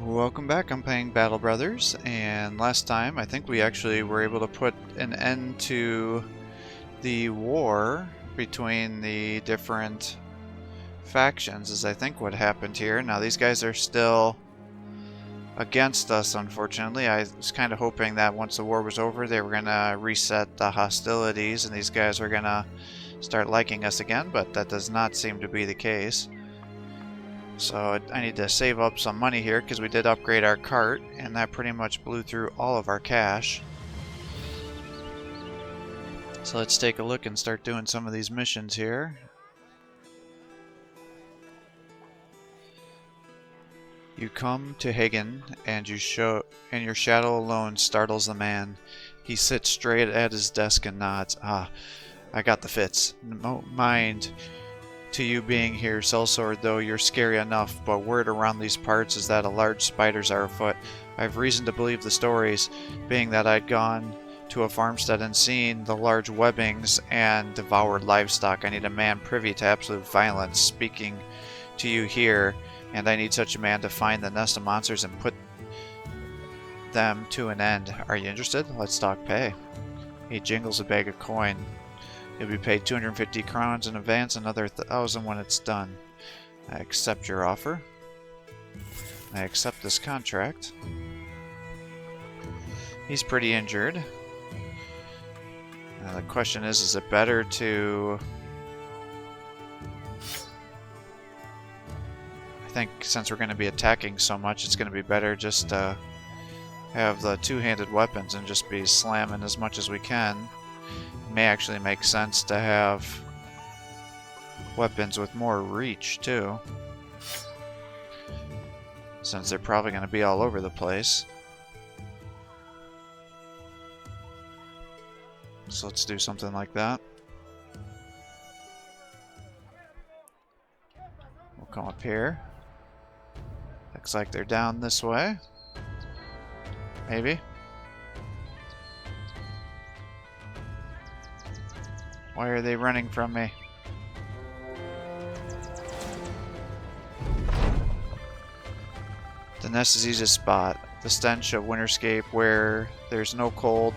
Welcome back. I'm playing Battle Brothers, and last time I think we actually were able to put an end to the war between the different factions, is I think what happened here. Now these guys are still against us, unfortunately. I was kind of hoping that once the war was over they were going to reset the hostilities and these guys were going to start liking us again, but that does not seem to be the case. So I need to save up some money here because we did upgrade our cart and that pretty much blew through all of our cash. So let's take a look and start doing some of these missions here. You come to Hagen and your shadow alone startles the man. He sits straight at his desk and nods. Ah, I got the fits. No mind to you being here, Sellsword, though you're scary enough, but word around these parts is that a large spiders are afoot. I have reason to believe the stories, being that I'd gone to a farmstead and seen the large webbings and devoured livestock. I need a man privy to absolute violence speaking to you here, and I need such a man to find the nest of monsters and put them to an end. Are you interested? Let's talk pay. He jingles a bag of coin. You'll be paid 250 crowns in advance, another 1,000 when it's done. I accept your offer. I accept this contract. He's pretty injured. Now the question is it better to... I think since we're going to be attacking so much, it's going to be better just to have the two-handed weapons and just be slamming as much as we can. May actually make sense to have weapons with more reach too, since they're probably going to be all over the place. So let's do something like that. We'll come up here. Looks like they're down this way. Maybe. Why are they running from me? The nest is easy to spot. The stench of Winterscape where there's no cold,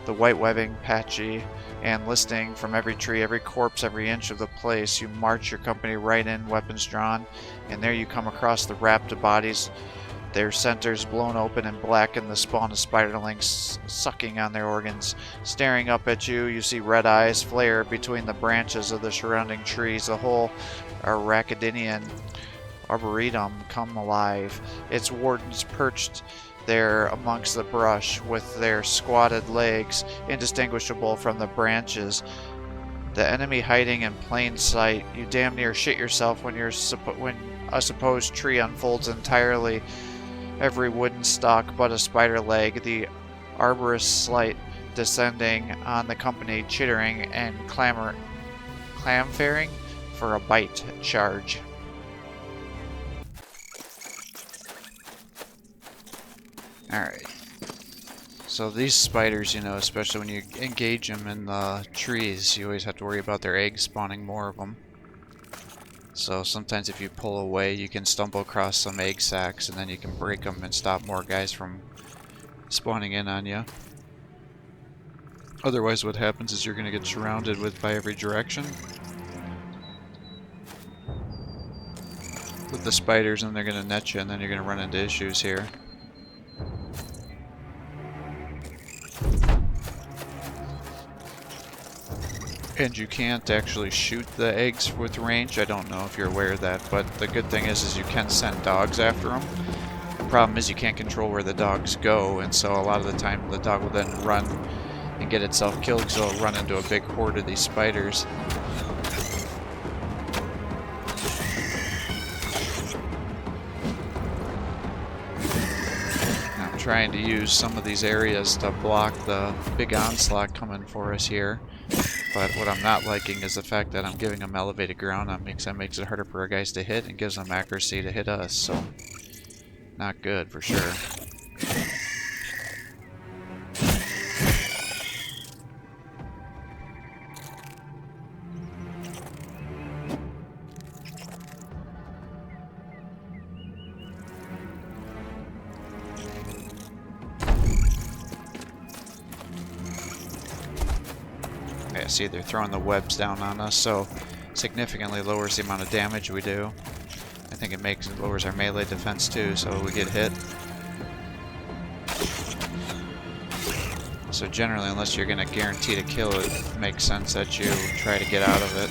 the white webbing patchy, and listing from every tree, every corpse, every inch of the place. You march your company right in, weapons drawn, and there you come across the wrapped bodies, their centers blown open and blacken, the spawn of spiderlings sucking on their organs. Staring up at you, you see red eyes flare between the branches of the surrounding trees. The whole Arachidinian Arboretum come alive. Its wardens perched there amongst the brush with their squatted legs indistinguishable from the branches. The enemy hiding in plain sight. You damn near shit yourself when a supposed tree unfolds entirely. Every wooden stalk but a spider leg, the arborist slight descending on the company, chittering and clamfaring for a bite charge. Alright. So these spiders, you know, especially when you engage them in the trees, you always have to worry about their eggs spawning more of them. So sometimes if you pull away, you can stumble across some egg sacs and then you can break them and stop more guys from spawning in on you. Otherwise what happens is you're going to get surrounded by every direction with the spiders, and they're going to net you, and then you're going to run into issues here. And you can't actually shoot the eggs with range. I don't know if you're aware of that, but the good thing is you can send dogs after them. The problem is you can't control where the dogs go, and so a lot of the time the dog will then run and get itself killed because it'll run into a big horde of these spiders. I'm trying to use some of these areas to block the big onslaught coming for us here. But what I'm not liking is the fact that I'm giving them elevated ground. That makes it harder for our guys to hit and gives them accuracy to hit us. So, not good for sure. See, they're throwing the webs down on us, so significantly lowers the amount of damage we do. I think it lowers our melee defense too, so we get hit. So generally, unless you're going to guarantee to kill it, it makes sense that you try to get out of it.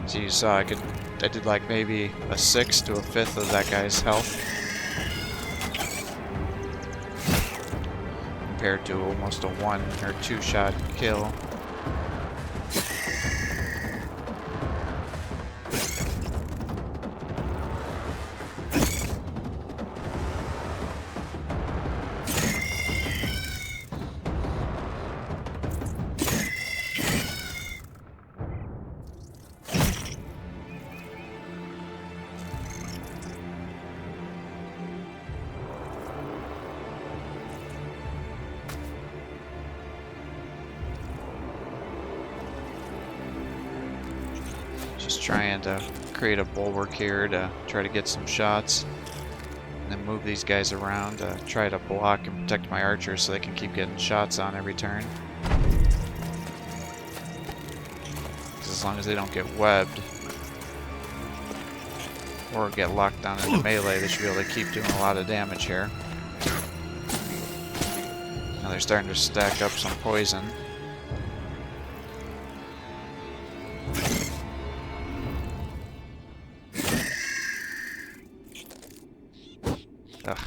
So you saw I did like maybe a sixth to a fifth of that guy's health. Compared to almost a 1 or 2 shot kill. Just trying to create a bulwark here to try to get some shots. And then move these guys around to try to block and protect my archers so they can keep getting shots on every turn. Because as long as they don't get webbed or get locked down into melee, they should be able to keep doing a lot of damage here. Now they're starting to stack up some poison. Ugh.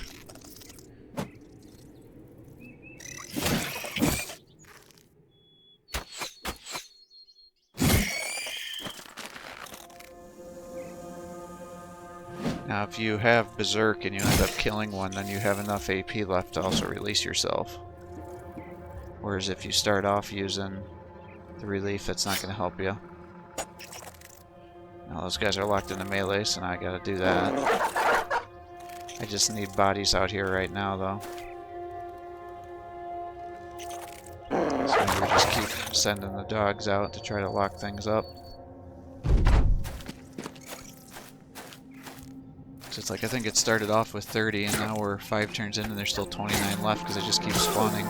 Now if you have Berserk and you end up killing one, then you have enough AP left to also release yourself. Whereas if you start off using the relief, it's not going to help you. Now those guys are locked into melee, so now I gotta do that. I just need bodies out here right now, though. So maybe we just keep sending the dogs out to try to lock things up. So it's like, I think it started off with 30, and now we're 5 turns in and there's still 29 left because it just keeps spawning.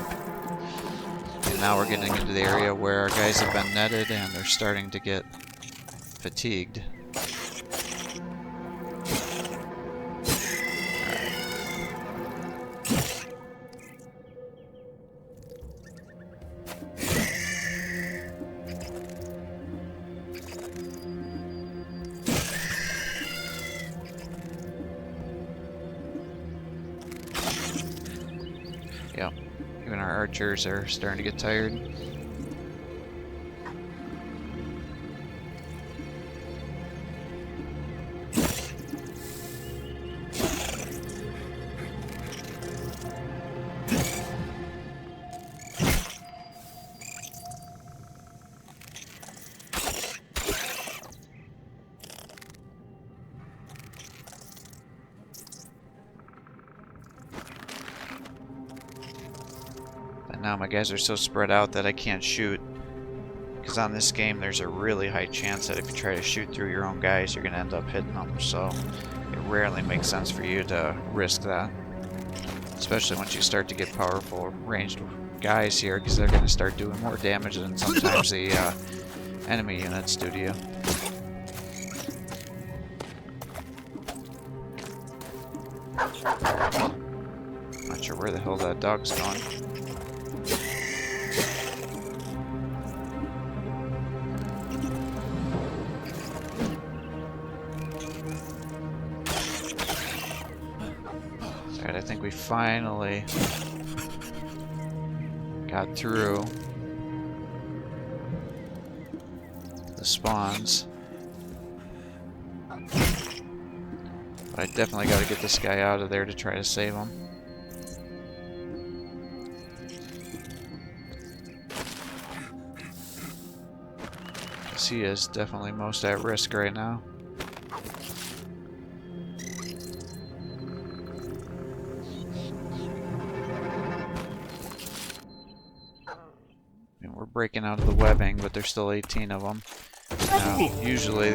And now we're getting into the area where our guys have been netted and they're starting to get fatigued. Yep, even our archers are starting to get tired. Now my guys are so spread out that I can't shoot. Because on this game there's a really high chance that if you try to shoot through your own guys, you're going to end up hitting them. So it rarely makes sense for you to risk that. Especially once you start to get powerful ranged guys here, because they're going to start doing more damage than sometimes the enemy units do to you. Not sure where the hell that dog's going. Alright, I think we finally got through the spawns. But I definitely got to get this guy out of there to try to save him. Because he is definitely most at risk right now. And we're breaking out of the webbing, but there's still 18 of them. Now, usually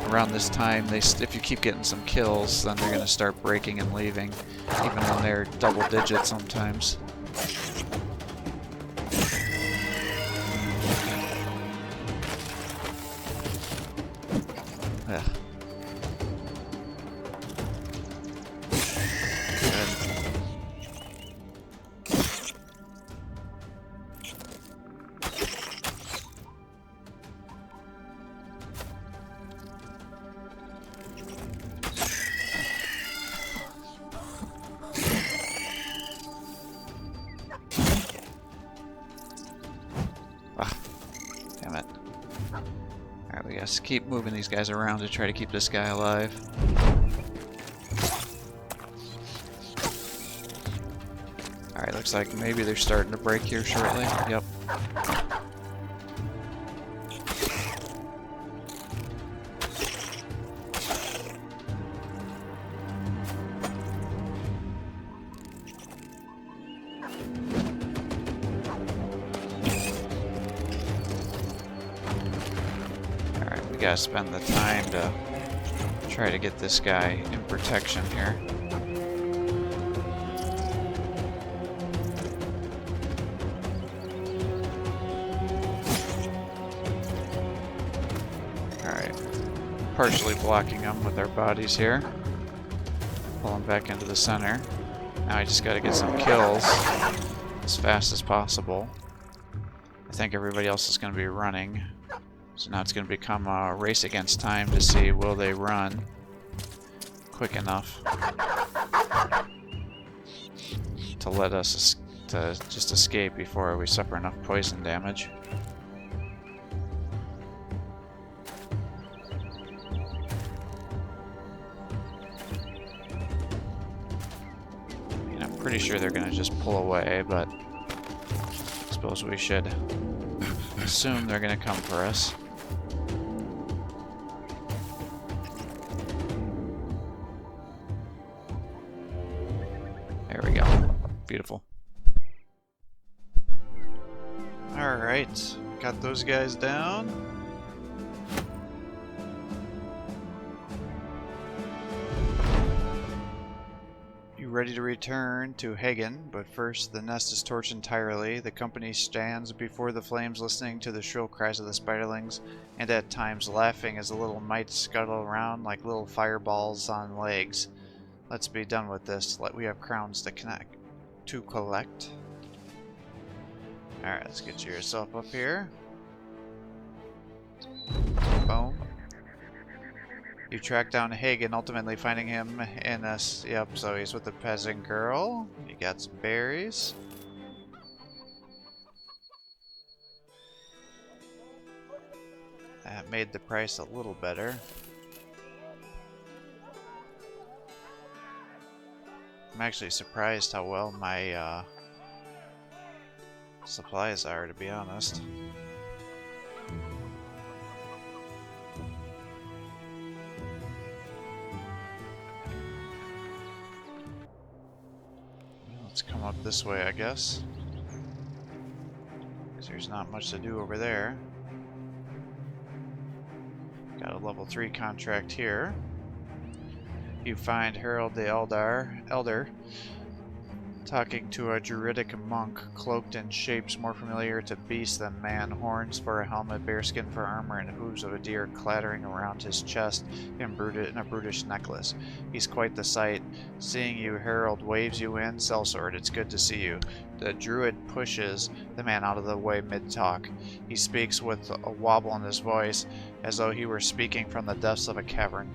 around this time, if you keep getting some kills, then they're going to start breaking and leaving, even when they're double digits sometimes. Let's keep moving these guys around to try to keep this guy alive. Alright, looks like maybe they're starting to break here shortly. Yep. Alright, we gotta spend the time to try to get this guy in protection here. Partially blocking them with our bodies here. Pull them back into the center. Now I just gotta get some kills as fast as possible. I think everybody else is gonna be running. So now it's gonna become a race against time to see will they run quick enough to let us just escape before we suffer enough poison damage. Pretty sure they're gonna just pull away, but I suppose we should assume they're gonna come for us. There we go. Beautiful. Alright, got those guys down. Ready to return to Hagen, but first the nest is torched entirely. The company stands before the flames listening to the shrill cries of the spiderlings and at times laughing as the little mites scuttle around like little fireballs on legs. Let's be done with this. We have crowns to collect. Alright, let's get yourself up here. Boom. You track down Hagen, ultimately finding him in a... Yep, so he's with the peasant girl. You got some berries. That made the price a little better. I'm actually surprised how well my supplies are, to be honest. Let's come up this way, I guess. Because there's not much to do over there. Got a level 3 contract here. You find Harold the Elder talking to a druidic monk cloaked in shapes more familiar to beasts than man, horns for a helmet, bearskin for armor, and hooves of a deer clattering around his chest in a brutish necklace. He's quite the sight. Seeing you, Harold waves you in. Sellsword, it's good to see you. The druid pushes the man out of the way mid-talk. He speaks with a wobble in his voice, as though he were speaking from the depths of a cavern.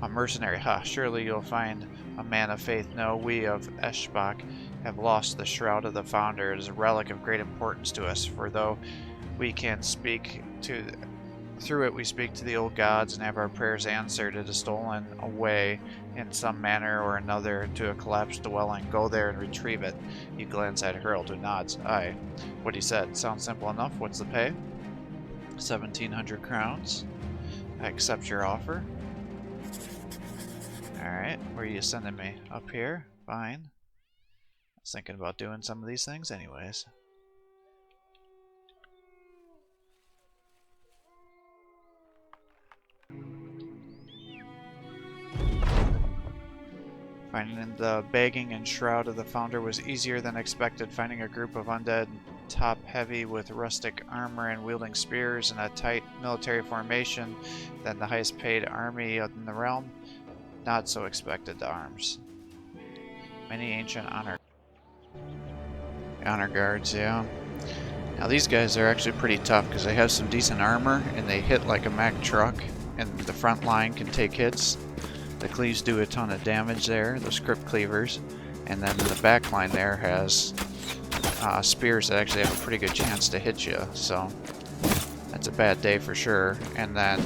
A mercenary, ha, surely you'll find a man of faith. No, we of Eschbach have lost the shroud of the founder. It is a relic of great importance to us, for though we can speak to... Through it we speak to the old gods and have our prayers answered. It is stolen away in some manner or another to a collapsed dwelling. Go there and retrieve it. You glance at Harold, who nods. Aye. What he said. Sounds simple enough. What's the pay? 1,700 crowns. I accept your offer. Alright, where are you sending me? Up here? Fine. I was thinking about doing some of these things anyways. Finding the bagging and shroud of the founder was easier than expected. Finding a group of undead top-heavy with rustic armor and wielding spears in a tight military formation than the highest-paid army in the realm. Not so expected to arms. Many ancient honor guards, yeah. Now these guys are actually pretty tough because they have some decent armor and they hit like a Mack truck, and the front line can take hits. The cleaves do a ton of damage there, those crypt cleavers, and then the back line there has spears that actually have a pretty good chance to hit you, so that's a bad day for sure. And then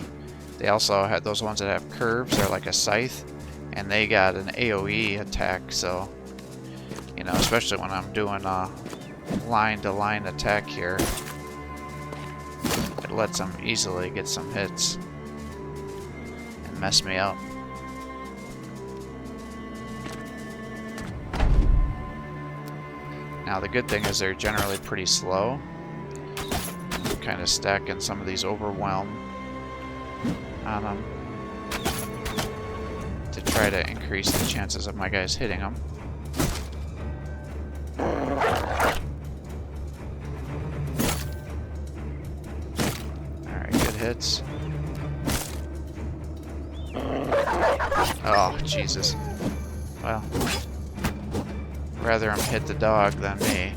They also had those ones that have curves. They're like a scythe, and they got an AoE attack. So, you know, especially when I'm doing a line-to-line attack here, it lets them easily get some hits and mess me up. Now the good thing is they're generally pretty slow. I'm kind of stacking some of these overwhelm on them to try to increase the chances of my guys hitting them. Alright, good hits. Oh, Jesus. Well, rather them hit the dog than me.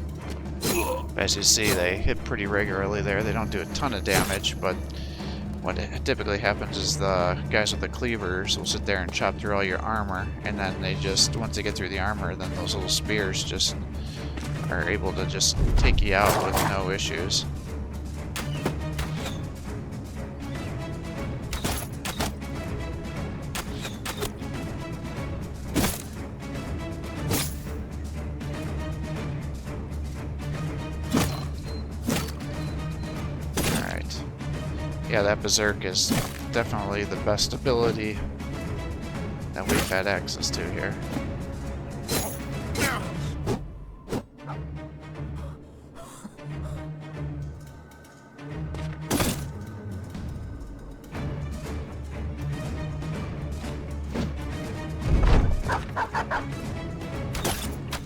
But as you see, they hit pretty regularly there. They don't do a ton of damage, but what typically happens is the guys with the cleavers will sit there and chop through all your armor, and then they just, once they get through the armor, then those little spears just are able to just take you out with no issues. Yeah, that Berserk is definitely the best ability that we've had access to here.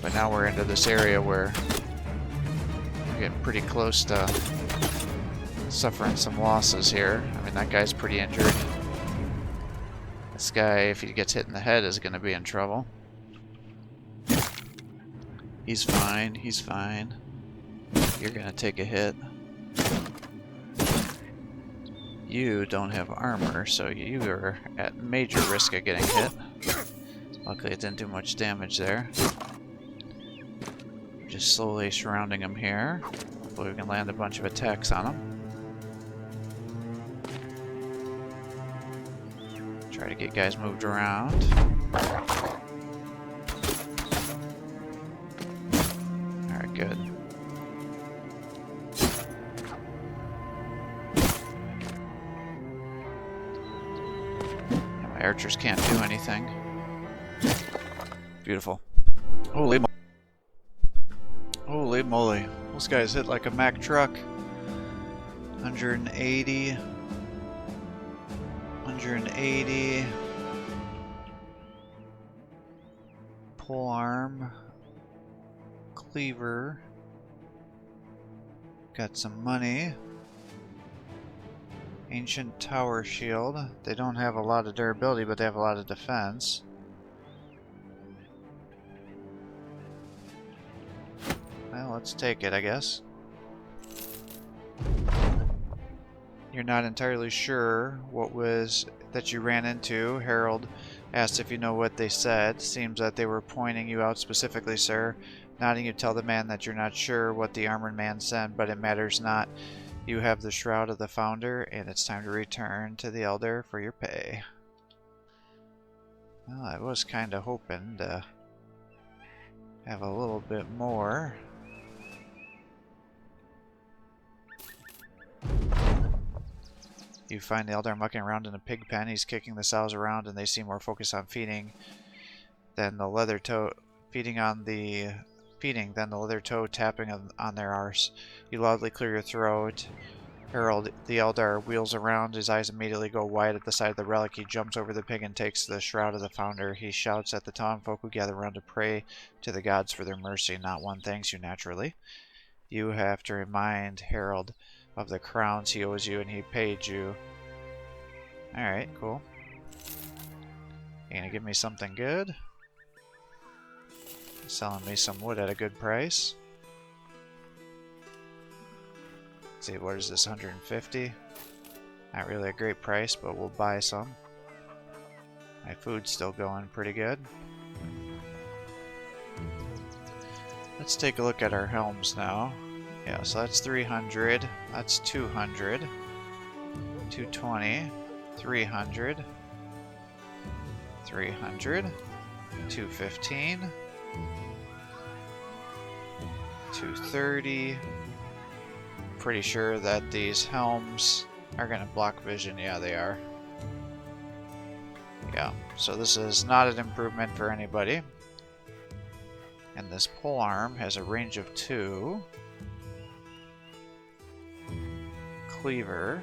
But now we're into this area where we're getting pretty close to suffering some losses here. I mean, that guy's pretty injured. This guy, if he gets hit in the head, is going to be in trouble. He's fine, he's fine. You're going to take a hit. You don't have armor, so you are at major risk of getting hit. Luckily it didn't do much damage there. We're just slowly surrounding him here. Hopefully we can land a bunch of attacks on him. Try to get guys moved around. Alright, good. My archers can't do anything. Beautiful. Holy moly. Holy moly. Those guys hit like a Mack truck. 180. 180. Pole arm. Cleaver. Got some money. Ancient tower shield. They don't have a lot of durability, but they have a lot of defense. Well, let's take it, I guess. You're not entirely sure what was that you ran into. Harold asked if you know what they said. Seems that they were pointing you out specifically, sir. Nodding, you tell the man that you're not sure what the armored man said, but it matters not. You have the Shroud of the Founder, and it's time to return to the Elder for your pay. Well, I was kind of hoping to have a little bit more. You find the Elder mucking around in a pig pen. He's kicking the sows around, and they seem more focused on feeding than the leather toe than the leather toe tapping on their arse. You loudly clear your throat. Harold, the Elder, wheels around. His eyes immediately go wide at the sight of the relic. He jumps over the pig and takes the Shroud of the Founder. He shouts at the townsfolk who gather around to pray to the gods for their mercy. Not one thanks you, naturally. You have to remind Harold of the crowns he owes you, and he paid you. Alright, cool. You gonna give me something good? Selling me some wood at a good price. Let's see, what is this, 150? Not really a great price, but we'll buy some. My food's still going pretty good. Let's take a look at our helms now. Yeah, so that's 300. That's 200. 220. 300. 300. 215. 230. Pretty sure that these helms are going to block vision. Yeah, they are. Yeah, so this is not an improvement for anybody. And this pole arm has a range of 2. Cleaver.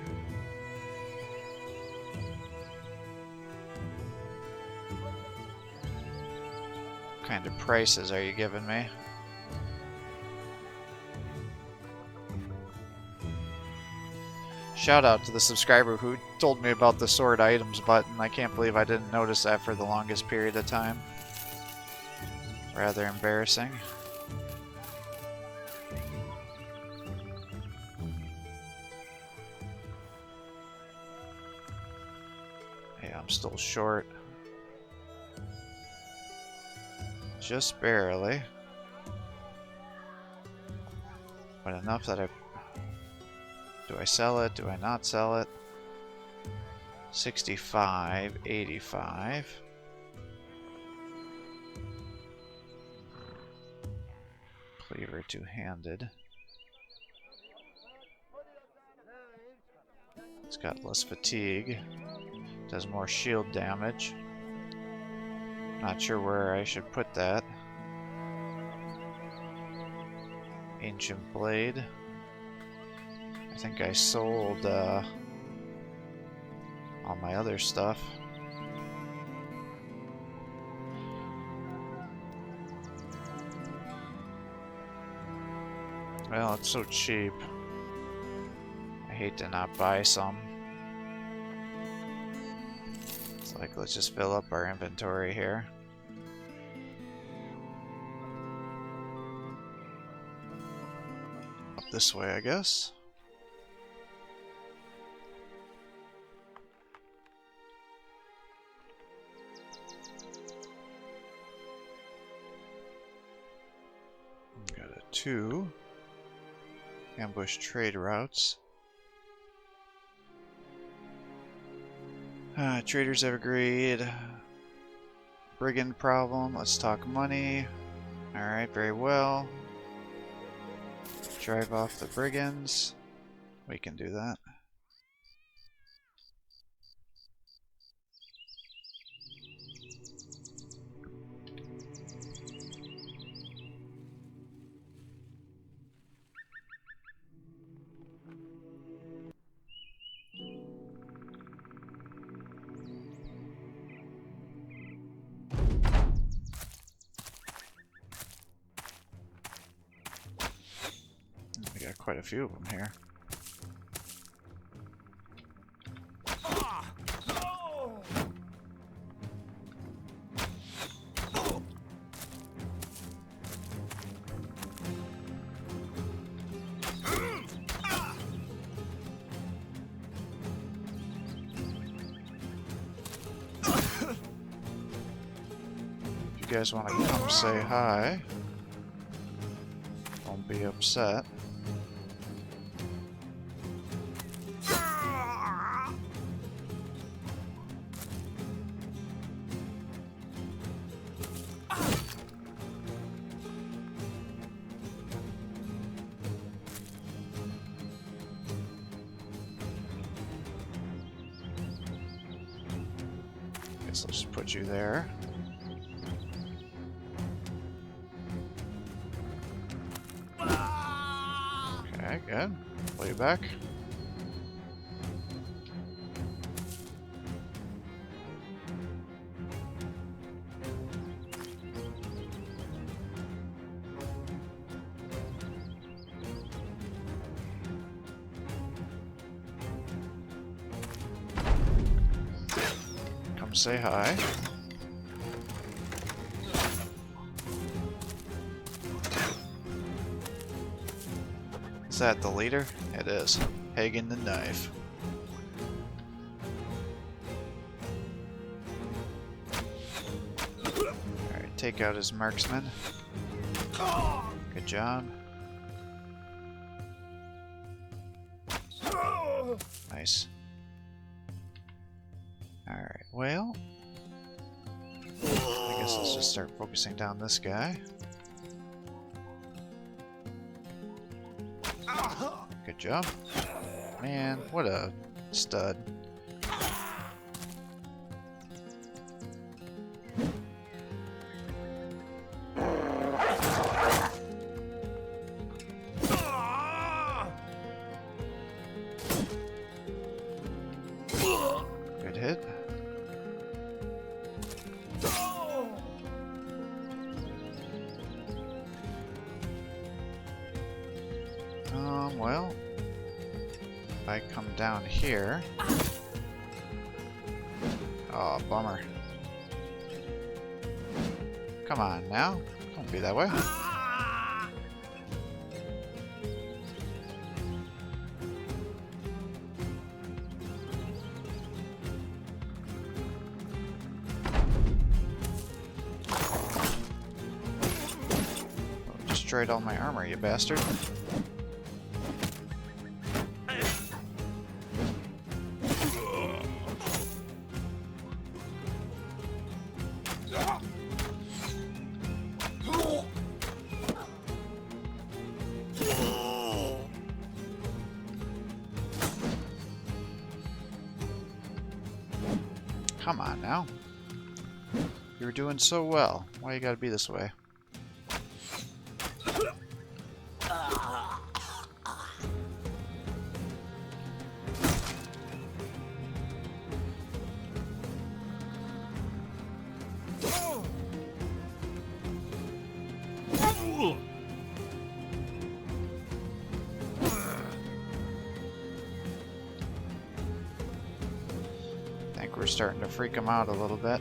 What kind of prices are you giving me? Shout out to the subscriber who told me about the sword items button. I can't believe I didn't notice that for the longest period of time. Rather embarrassing. Yeah, I'm still short. Just barely. But enough that I... Do I sell it? Do I not sell it? 65, 85. Cleaver two-handed. It's got less fatigue. Does more shield damage. Not sure where I should put that. Ancient blade. I think I sold all my other stuff. Well, it's so cheap. I hate to not buy some. It's like, let's just fill up our inventory here. Up this way, I guess. Got a 2. Ambush trade routes. Traders have agreed. Brigand problem. Let's talk money. Alright, very well. Drive off the brigands. We can do that. We got quite a few of them here. If you guys want to come say hi, don't be upset. Guess I'll just put you there. Okay, good. Pull you back. Come say hi. Is that the leader? It is. Hagen the Knife. Alright, take out his marksman. Good job. Nice. Alright, well, I guess let's just start focusing down this guy. Good job. Man, what a stud. Good hit. Well, if I come down here... Oh, bummer. Come on now. Don't be that way. Destroyed all my armor, you bastard. Come on now. You were doing so well. Why you gotta be this way? We're starting to freak them out a little bit.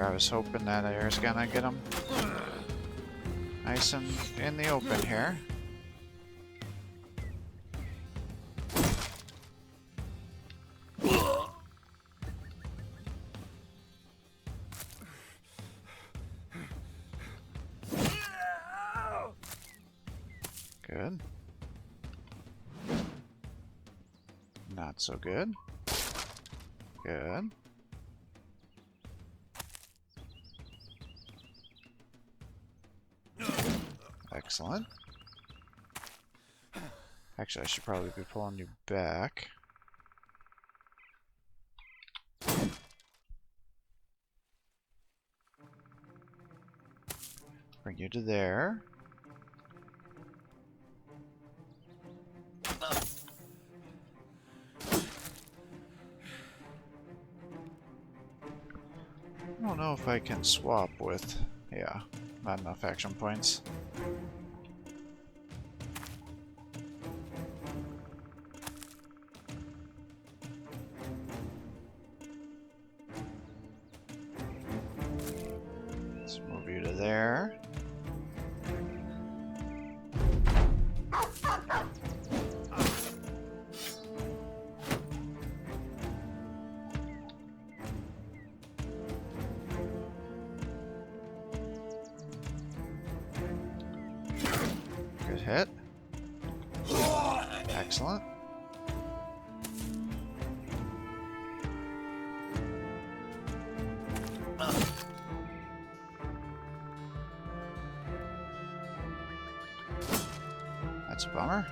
I was hoping that I was gonna get them nice and in the open here. Good. Not so good. Good. Excellent. Actually, I should probably be pulling you back. Bring you to there. I don't know if I can swap with... Yeah, not enough action points. Let's move you to there. Good hit. Excellent. That's a bummer.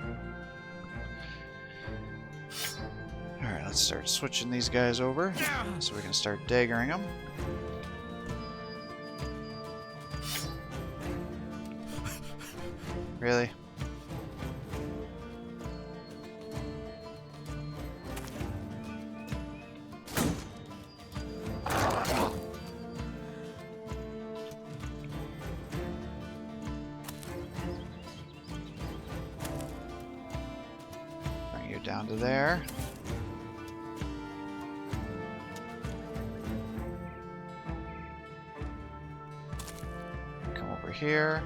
Alright, let's start switching these guys over so we can start daggering them. Really? Bring you down to there. here.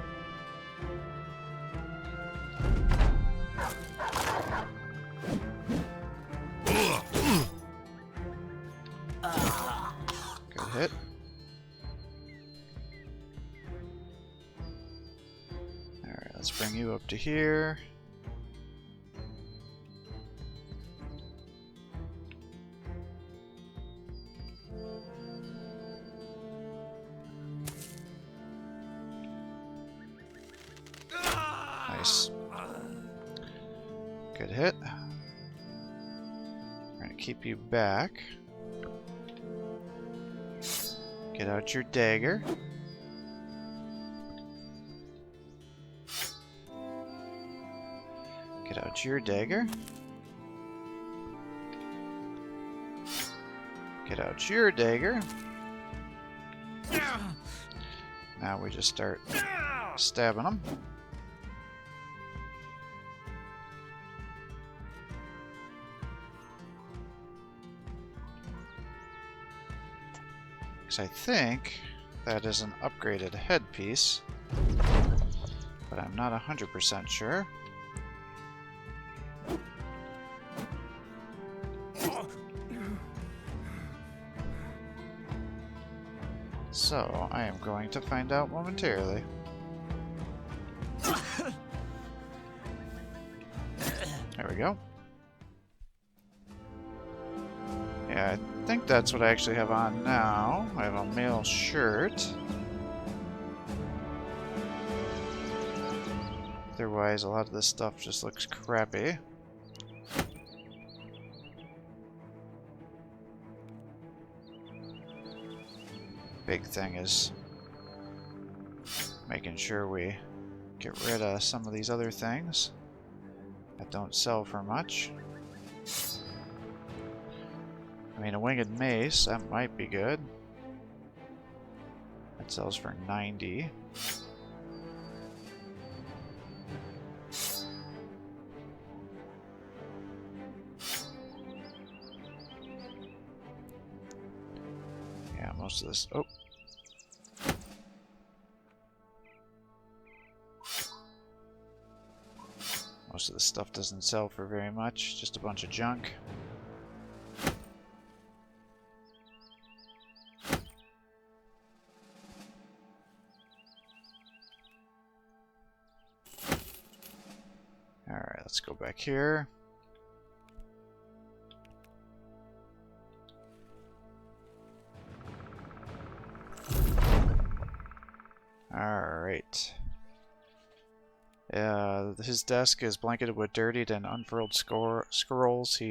Good hit. Alright, let's bring you up to here. Nice. Good hit. We're gonna keep you back. Get out your dagger. Get out your dagger. Get out your dagger. Now we just start stabbing them. I think that is an upgraded headpiece, but I'm not 100% sure. So I am going to find out momentarily. There we go. Yeah, I think that's what I actually have on now. I have a male shirt. Otherwise, a lot of this stuff just looks crappy. Big thing is making sure we get rid of some of these other things that don't sell for much. I mean, a winged mace, that might be good. That sells for 90. Yeah, most of this... Oh! Most of this stuff doesn't sell for very much, just a bunch of junk. Alright, let's go back here. Alright. His desk is blanketed with dirtied and unfurled scrolls.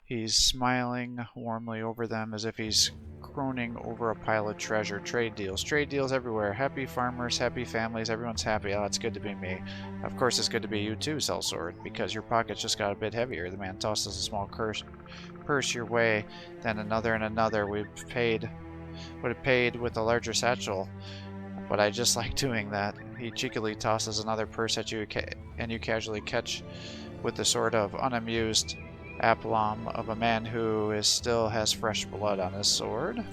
He's smiling warmly over them as if he's groaning over a pile of treasure. Trade deals everywhere. Happy farmers, happy families, everyone's happy. Oh, it's good to be me. Of course it's good to be you too, Sellsword, because your pockets just got a bit heavier. The man tosses a small purse your way, then another and another. Would have paid with a larger satchel, but I just like doing that. He cheekily tosses another purse at you, and you casually catch with the sort of unamused aplomb of a man who still has fresh blood on his sword.